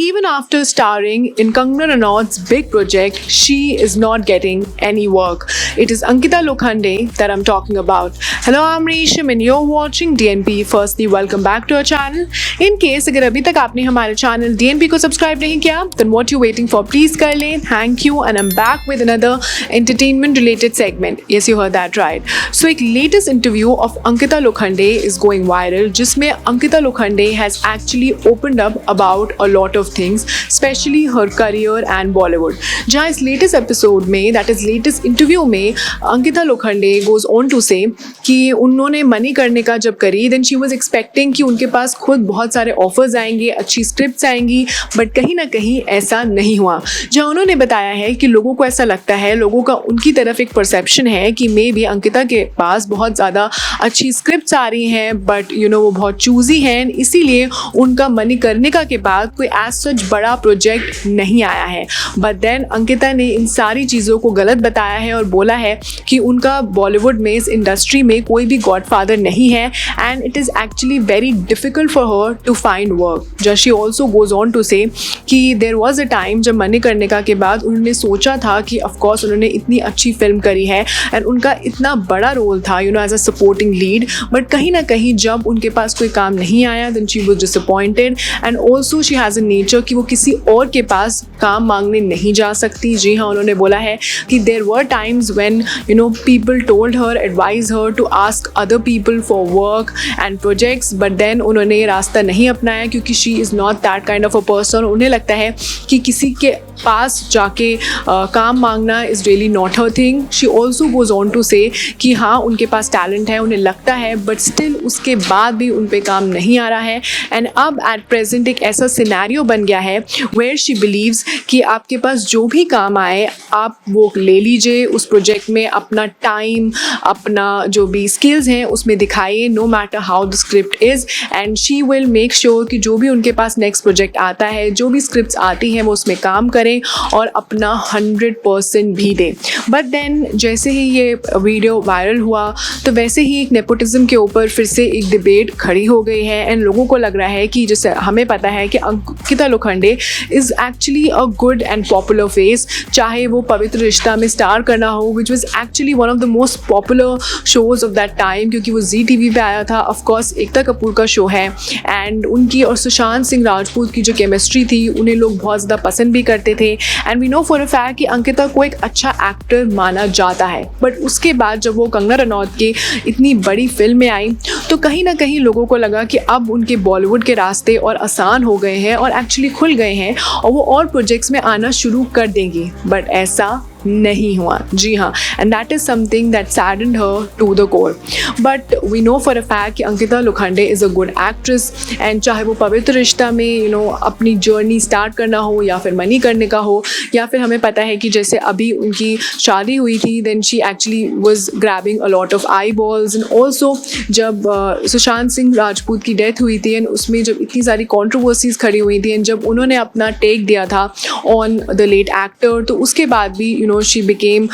Even after starring in Kangana Ranaut's big project, she is not getting any work. It is Ankita Lokhande that I'm talking about. Hello, I'm Resham and you're watching DNP. Firstly, welcome back to our channel. In case अगर अभी तक आपने हमारे channel DNP को subscribe नहीं किया, then what you waiting for? Please कर लें. Thank you, and I'm back with another entertainment-related segment. Yes, you heard that right. So एक latest interview of Ankita Lokhande is going viral, जिसमें Ankita Lokhande has actually opened up about a lot of things, especially her career and Bollywood. जहाँ इस latest episode में, that is latest interview में, Ankita Lokhande goes on to say कि उन्होंने money करने का जब करी, then she was expecting कि उनके पास खुद बहुत सारे offers आएंगे, अच्छी scripts आएंगी, but कहीं ना कहीं ऐसा नहीं हुआ. जहाँ उन्होंने बताया है कि लोगों को ऐसा लगता है, लोगों का उनकी तरफ एक perception है कि मे भी अंकिता के पास बहुत ज़्यादा अच्छी scripts आ रही हैं, but वो बहुत choosy हैं, इसीलिए उनका मनी करने का के बाद कोई as such बड़ा प्रोजेक्ट नहीं आया है. बट देन अंकिता ने इन सारी चीज़ों को गलत बताया है और बोला है कि उनका बॉलीवुड में, इस इंडस्ट्री में कोई भी गॉडफादर नहीं है and it is actually very difficult for her to find work. Just she also goes on to say कि देर वॉज अ टाइम जब मनी करने का के बाद उन्होंने सोचा था कि ऑफकोर्स उन्होंने इतनी अच्छी फिल्म करी है एंड उनका इतना बड़ा रोल था as a supporting lead, but कहीं ना कहीं जब उनके पास कोई काम नहीं आया then she was disappointed and also she has a nature कि वो किसी और के पास काम मांगने नहीं जा सकती. जी हाँ, उन्होंने बोला है कि there were times when people told her, advise her to ask other people for work and projects, but then उन्होंने ये रास्ता नहीं अपनाया क्योंकि she is not that kind of a person. उन्हें लगता है कि किसी के पास जाके काम मांगना is really not her thing. She also goes on to say कि हाँ, उनके पास टैलेंट है, उन्हें लगता है, बट स्टिल उसके बाद भी उन पे काम नहीं आ रहा है. एंड अब एट प्रेजेंट एक ऐसा सिनेरियो बन गया है वेयर शी बिलीव्स कि आपके पास जो भी काम आए आप वो ले लीजिए, उस प्रोजेक्ट में अपना टाइम, अपना जो भी स्किल्स हैं उसमें दिखाइए, no matter how the script is, and she will make sure कि जो भी उनके पास नेक्स्ट प्रोजेक्ट आता है, जो भी स्क्रिप्ट्स आती हैं वो उसमें काम करें और अपना 100% भी दें. बट देन जैसे ही ये वीडियो वायरल हुआ तो वैसे ही एक नेपोटिज्म के ऊपर फिर से एक डिबेट खड़ी हो गई है एंड लोगों को लग रहा है कि जैसे हमें पता है कि Ankita Lokhande is actually a good and popular face, चाहे वो पवित्र रिश्ता में स्टार करना हो, which was actually one of the most popular shows of that time, क्योंकि वो जी टीवी पे आया था. ऑफकोर्स एकता कपूर का शो है एंड उनकी और सुशांत सिंह राजपूत की जो केमिस्ट्री थी उन्हें लोग बहुत ज़्यादा पसंद भी करते थे. And we know for a fact कि अंकिता को एक अच्छा एक्टर माना जाता है, बट उसके बाद जब वो कंगना रनौत की इतनी बड़ी फिल्म में आई तो कहीं ना कहीं लोगों को लगा कि अब उनके बॉलीवुड के रास्ते और आसान हो गए हैं और एक्चुअली खुल गए हैं और वो और प्रोजेक्ट्स में आना शुरू कर देंगी, बट ऐसा नहीं हुआ. जी हाँ, and that is something that saddened her to the core. But we know for a fact कि Ankita Lokhande is a good actress and चाहे वो पवित्र रिश्ता में अपनी जर्नी स्टार्ट करना हो या फिर मनी करने का हो, या फिर हमें पता है कि जैसे अभी उनकी शादी हुई थी then she actually was grabbing a lot of eyeballs. And also जब सुशांत सिंह राजपूत की डेथ हुई थी एंड उसमें जब इतनी सारी कॉन्ट्रोवर्सीज़ खड़ी हुई थी एंड जब उन्होंने अपना टेक दिया था ऑन द लेट एक्टर, तो उसके बाद भी she became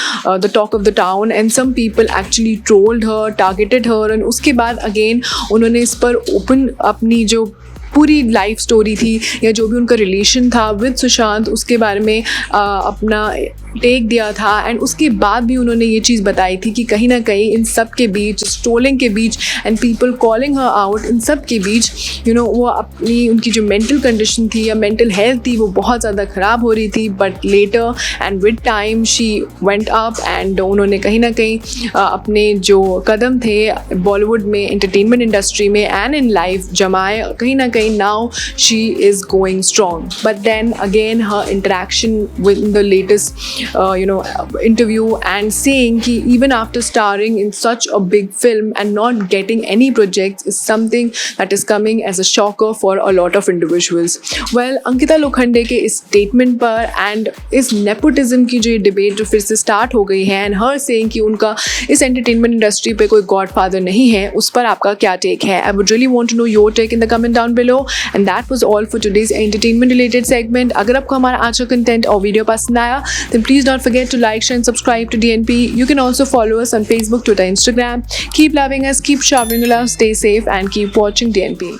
the talk of the town and some people actually trolled her, targeted her, and उसके बाद again उन्होंने इस पर ओपन अपनी जो पूरी लाइफ स्टोरी थी या जो भी उनका रिलेशन था विद सुशांत उसके बारे में अपना टेक दिया था. एंड उसके बाद भी उन्होंने ये चीज़ बताई थी कि कहीं ना कहीं इन सब के बीच, स्ट्रोलिंग के बीच and people calling her out, इन सब के बीच वो अपनी उनकी जो मेंटल कंडीशन थी या मेंटल हेल्थ थी वो बहुत ज़्यादा ख़राब हो रही थी. But later and with time she went up and उन्होंने कहीं ना कहीं अपने जो कदम थे बॉलीवुड में, एंटरटेनमेंट इंडस्ट्री में एंड इन लाइफ जमाए. कहीं ना कहीं now she is going strong. But then again her interaction with the latest interview and saying कि even after starring in such a big film and not getting any projects is something that is coming as a shocker for a lot of individuals. Well, Ankita Lokhande के इस statement पर and इस nepotism की जो ये debate जो फिर से start हो गई है and her saying कि उनका इस entertainment industry पे कोई godfather नहीं है, उस पर आपका क्या take है? I would really want to know your take in the comment down below. And that was all for today's entertainment related segment. अगर आपको हमारा आज का content और video पसंद आया then please don't forget to like, share and subscribe to DNP. You can also follow us on Facebook, Twitter, Instagram. Keep loving us, keep showering love, stay safe and keep watching DNP.